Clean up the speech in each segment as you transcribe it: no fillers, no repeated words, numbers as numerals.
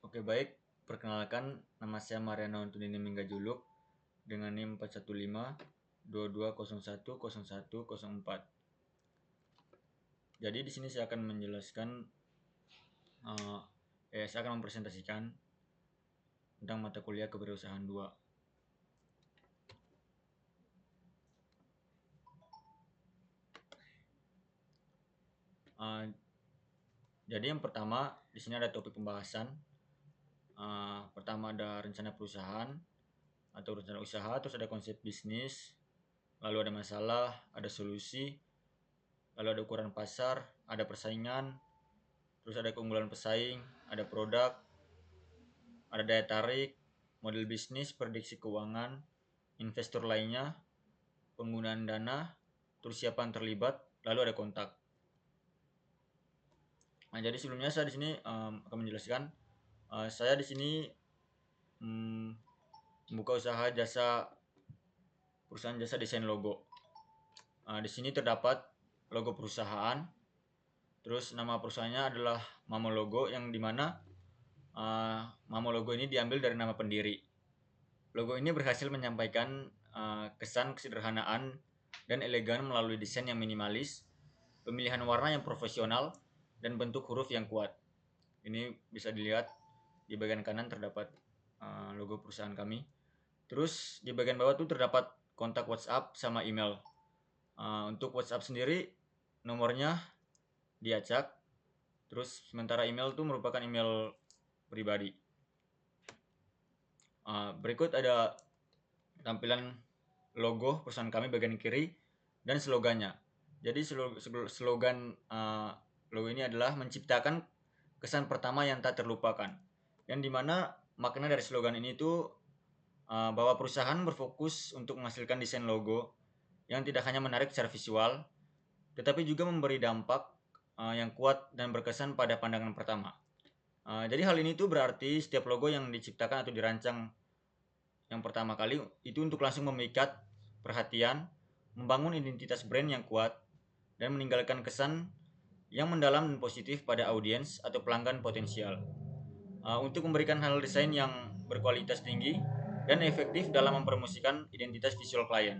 Oke, baik. Perkenalkan, nama saya Mariana Antonini Minggajuluk dengan NIM 415-2201-0104. Jadi di sini saya akan menjelaskan, saya akan mempresentasikan tentang mata kuliah Kewirausahaan 2. Jadi yang pertama, di sini ada topik pembahasan. Pertama ada rencana perusahaan atau rencana usaha, terus ada konsep bisnis, lalu ada masalah, ada solusi, lalu ada ukuran pasar, ada persaingan, terus ada keunggulan pesaing, ada produk, ada daya tarik, model bisnis, prediksi keuangan, investor lainnya, penggunaan dana, terus siapa yang terlibat, lalu ada kontak. Nah, jadi sebelumnya saya di sini akan menjelaskan, saya di sini membuka usaha perusahaan jasa desain logo. Di sini terdapat logo perusahaan, terus nama perusahaannya adalah Mamo Logo, yang dimana Mamo Logo ini diambil dari nama pendiri. Logo ini berhasil menyampaikan kesan kesederhanaan dan elegan melalui desain yang minimalis, pemilihan warna yang profesional, dan bentuk huruf yang kuat. Ini bisa dilihat di bagian kanan terdapat logo perusahaan kami. Terus di bagian bawah tuh terdapat kontak WhatsApp sama email. Untuk WhatsApp sendiri nomornya diacak. Terus sementara email tuh merupakan email pribadi. Berikut ada tampilan logo perusahaan kami bagian kiri dan slogannya. Jadi slogan logo ini adalah menciptakan kesan pertama yang tak terlupakan. Yang dimana makna dari slogan ini itu bahwa perusahaan berfokus untuk menghasilkan desain logo yang tidak hanya menarik secara visual, tetapi juga memberi dampak yang kuat dan berkesan pada pandangan pertama. Jadi hal ini tuh berarti setiap logo yang diciptakan atau dirancang yang pertama kali itu untuk langsung memikat perhatian, membangun identitas brand yang kuat, dan meninggalkan kesan yang mendalam dan positif pada audiens atau pelanggan potensial. Untuk memberikan hal desain yang berkualitas tinggi dan efektif dalam mempromosikan identitas visual klien.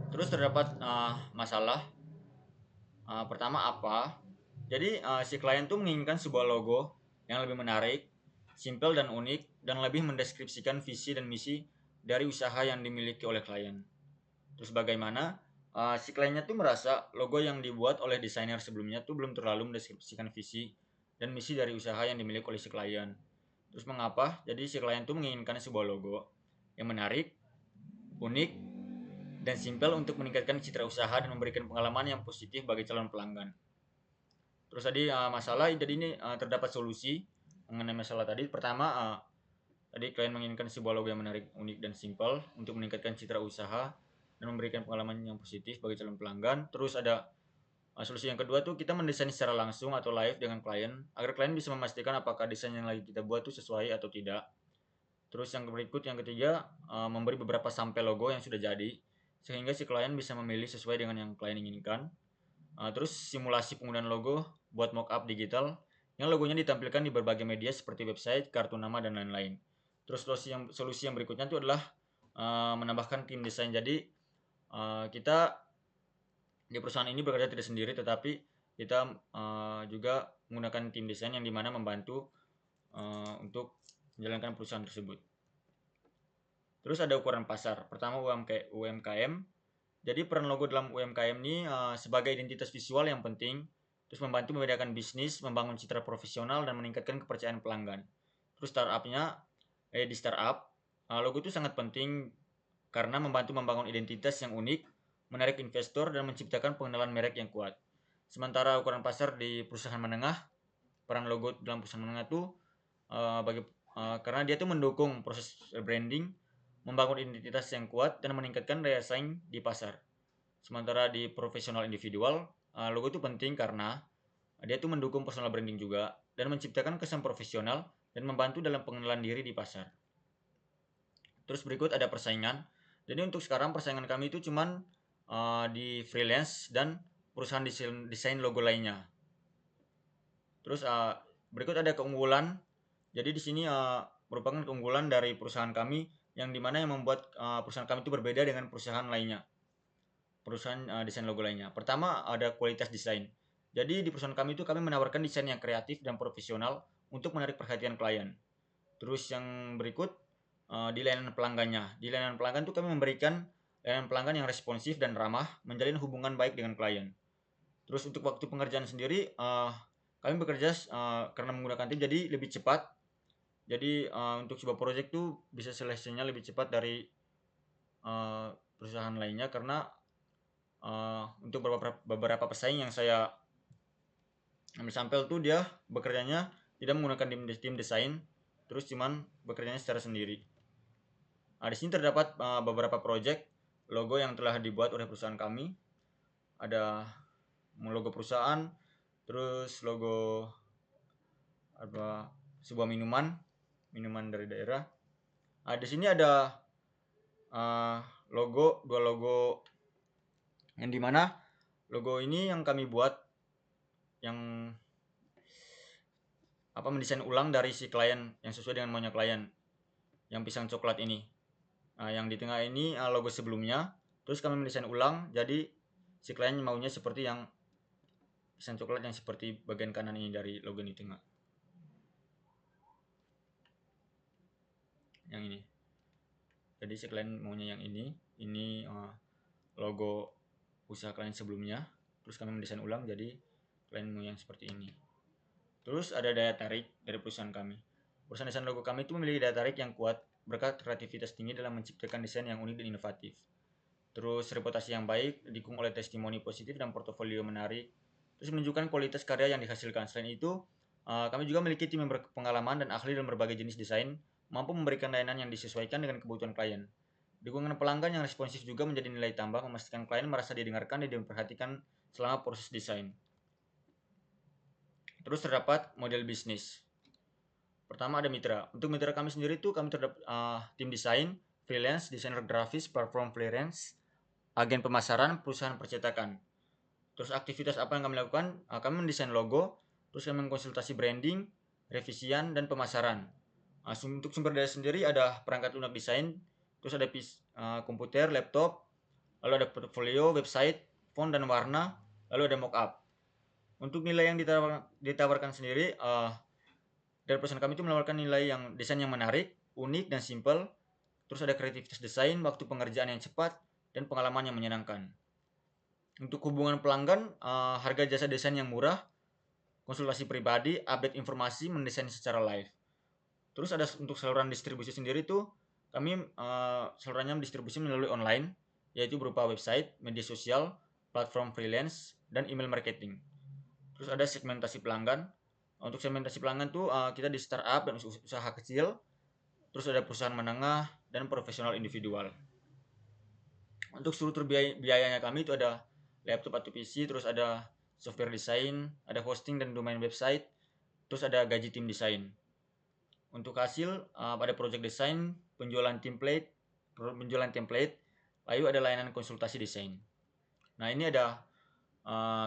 Terus terdapat masalah. Pertama apa? Jadi si klien tuh menginginkan sebuah logo yang lebih menarik, simpel dan unik, dan lebih mendeskripsikan visi dan misi dari usaha yang dimiliki oleh klien. Terus bagaimana? Si kliennya tuh merasa logo yang dibuat oleh desainer sebelumnya tuh belum terlalu mendeskripsikan visi dan misi dari usaha yang dimiliki oleh si klien. Terus mengapa? Jadi si klien tuh menginginkan sebuah logo yang menarik, unik, dan simpel untuk meningkatkan citra usaha dan memberikan pengalaman yang positif bagi calon pelanggan. Terus tadi masalah, jadi ini terdapat solusi mengenai masalah tadi. Pertama, tadi klien menginginkan sebuah logo yang menarik, unik, dan simpel untuk meningkatkan citra usaha dan memberikan pengalaman yang positif bagi calon pelanggan. Terus ada solusi yang kedua tuh kita mendesain secara langsung atau live dengan klien agar klien bisa memastikan apakah desain yang lagi kita buat tuh sesuai atau tidak. Terus yang berikut, yang ketiga, memberi beberapa sampel logo yang sudah jadi sehingga si klien bisa memilih sesuai dengan yang klien inginkan. Terus simulasi penggunaan logo buat mockup digital yang logonya ditampilkan di berbagai media seperti website, kartu nama, dan lain-lain. Terus solusi yang berikutnya itu adalah menambahkan tim desain. Jadi kita di perusahaan ini bekerja tidak sendiri, tetapi kita juga menggunakan tim desain yang dimana membantu untuk menjalankan perusahaan tersebut. Terus ada ukuran pasar. Pertama UMKM. Jadi peran logo dalam UMKM ini sebagai identitas visual yang penting, terus membantu membedakan bisnis, membangun citra profesional, dan meningkatkan kepercayaan pelanggan. Terus di startup, logo itu sangat penting karena membantu membangun identitas yang unik, menarik investor, dan menciptakan pengenalan merek yang kuat. Sementara ukuran pasar di perusahaan menengah, peran logo dalam perusahaan menengah itu karena dia tuh mendukung proses branding, membangun identitas yang kuat, dan meningkatkan daya saing di pasar. Sementara di profesional individual, logo itu penting karena dia tuh mendukung personal branding juga dan menciptakan kesan profesional dan membantu dalam pengenalan diri di pasar. Terus berikut ada persaingan. Jadi untuk sekarang persaingan kami itu cuman di freelance dan perusahaan desain logo lainnya. Terus Berikut ada keunggulan. Jadi di sini merupakan keunggulan dari perusahaan kami yang dimana yang membuat perusahaan kami itu berbeda dengan perusahaan lainnya, perusahaan desain logo lainnya. Pertama ada kualitas desain. Jadi di perusahaan kami itu kami menawarkan desain yang kreatif dan profesional untuk menarik perhatian klien. Terus yang berikut di layanan pelanggannya. Di layanan pelanggan itu kami memberikan layanan pelanggan yang responsif dan ramah, menjalin hubungan baik dengan klien. Terus untuk waktu pengerjaan sendiri, kami bekerja karena menggunakan tim jadi lebih cepat. Jadi untuk sebuah proyek tuh bisa selesainya lebih cepat dari perusahaan lainnya karena untuk beberapa pesaing yang saya ambil sampel tuh dia bekerjanya tidak menggunakan tim desain, terus cuman bekerjanya secara sendiri. Di sini terdapat beberapa proyek logo yang telah dibuat oleh perusahaan kami. Ada logo perusahaan, terus logo apa sebuah minuman dari daerah. Di sini ada dua logo yang dimana logo ini yang kami buat yang mendesain ulang dari si klien yang sesuai dengan maunya klien, yang pisang coklat ini. Yang di tengah ini logo sebelumnya, terus kami mendesain ulang jadi si klien maunya seperti yang pisang coklat yang seperti bagian kanan ini dari logo di tengah. Yang ini. Jadi si klien maunya yang ini logo usaha klien sebelumnya, terus kami mendesain ulang jadi klien mau yang seperti ini. Terus ada daya tarik dari perusahaan kami. Perusahaan desain logo kami itu memiliki daya tarik yang kuat berkat kreativitas tinggi dalam menciptakan desain yang unik dan inovatif. Terus reputasi yang baik, didukung oleh testimoni positif dan portofolio menarik. Terus menunjukkan kualitas karya yang dihasilkan. Selain itu, kami juga memiliki tim yang berpengalaman dan ahli dalam berbagai jenis desain, mampu memberikan layanan yang disesuaikan dengan kebutuhan klien. Dukungan pelanggan yang responsif juga menjadi nilai tambah, memastikan klien merasa didengarkan dan diperhatikan selama proses desain. Terus terdapat model bisnis. Pertama ada mitra. Untuk mitra kami sendiri itu kami terdapat tim desain, freelance, desainer grafis, platform freelance, agen pemasaran, perusahaan percetakan. Terus aktivitas apa yang kami lakukan? Kami mendesain logo, terus kami mengkonsultasi branding, revisian, dan pemasaran. Untuk sumber daya sendiri ada perangkat lunak desain, terus ada komputer, laptop, lalu ada portfolio, website, font dan warna, lalu ada mockup. Untuk nilai yang ditawarkan sendiri, dari perusahaan kami itu menawarkan nilai yang desain yang menarik, unik dan simple. Terus ada kreativitas desain, waktu pengerjaan yang cepat, dan pengalaman yang menyenangkan. Untuk hubungan pelanggan, harga jasa desain yang murah, konsultasi pribadi, update informasi, mendesain secara live. Terus ada untuk saluran distribusi sendiri tuh kami salurannya distribusi melalui online, yaitu berupa website, media sosial, platform freelance, dan email marketing. Terus ada segmentasi pelanggan. Untuk segmentasi pelanggan tuh kita di startup dan usaha kecil. Terus ada perusahaan menengah dan profesional individual. Untuk struktur biayanya kami itu ada laptop atau PC, terus ada software desain, ada hosting dan domain website, terus ada gaji tim desain. Untuk hasil ada project desain, penjualan template, lalu ada layanan konsultasi desain. Nah ini ada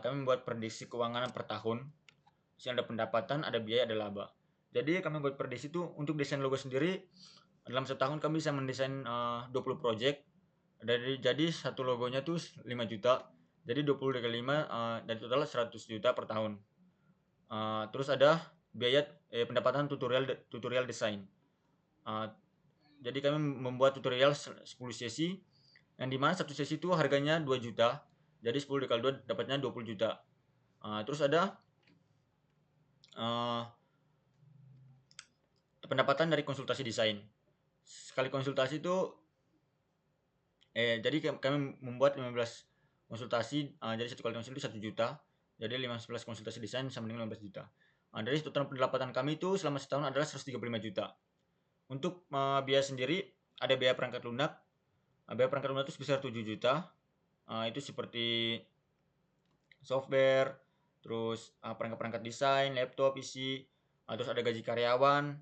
kami membuat prediksi keuangan per tahun. Di ada pendapatan, ada biaya, ada laba. Jadi kami buat prediksi itu untuk desain logo sendiri dalam setahun kami bisa mendesain 20 project. Jadi satu logonya tuh 5 juta. Jadi 20 kali 5 dari total 100 juta per tahun. Terus ada biaya pendapatan tutorial desain. Jadi kami membuat tutorial 10 sesi yang dimana satu sesi itu harganya 2 juta. Jadi 10 dikali 2 dapatnya 20 juta. Terus ada pendapatan dari konsultasi desain. Sekali konsultasi itu jadi kami membuat 15 konsultasi, jadi satu kali konsultasi 1 juta. Jadi 15 konsultasi desain sama dengan 15 juta. Dari total pendapatan kami itu selama setahun adalah 135 juta. Untuk biaya sendiri ada biaya perangkat lunak. Biaya perangkat lunak itu sebesar 7 juta. Itu seperti software, terus perangkat-perangkat desain, laptop, PC, terus ada gaji karyawan.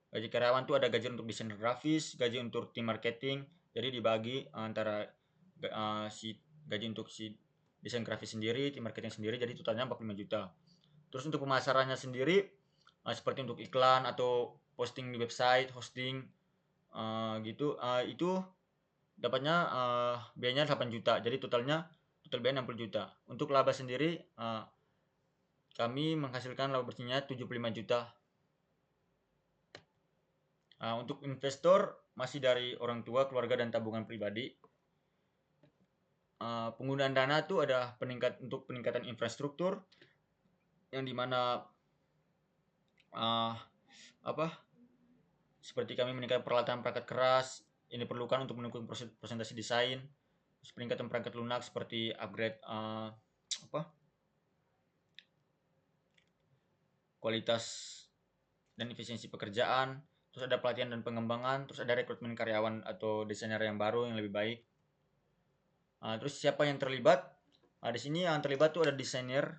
Gaji karyawan itu ada gaji untuk desainer grafis, gaji untuk tim marketing. Jadi dibagi antara si gaji untuk si desain grafis sendiri, tim marketing sendiri, jadi totalnya 45 juta. Terus untuk pemasarannya sendiri seperti untuk iklan atau posting di website, hosting, gitu. Itu dapatnya biayanya 8 juta. Jadi total biaya 60 juta. Untuk laba sendiri kami menghasilkan laba bersihnya 75 juta. Untuk investor masih dari orang tua, keluarga, dan tabungan pribadi. Penggunaan dana itu ada untuk peningkatan infrastruktur, yang dimana seperti kami meningkatkan peralatan perangkat keras yang diperlukan untuk mendukung presentasi desain, peningkatan perangkat lunak seperti upgrade kualitas dan efisiensi pekerjaan, terus ada pelatihan dan pengembangan, terus ada rekrutmen karyawan atau desainer yang baru yang lebih baik. Terus siapa yang terlibat? Di sini yang terlibat tuh ada desainer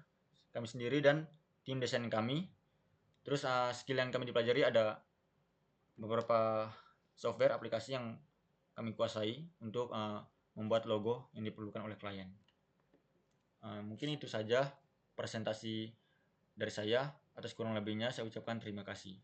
kami sendiri dan tim desain kami. Terus skill yang kami dipelajari ada beberapa software aplikasi yang kami kuasai untuk membuat logo yang diperlukan oleh klien. Mungkin itu saja presentasi dari saya. Atas kurang lebihnya saya ucapkan terima kasih.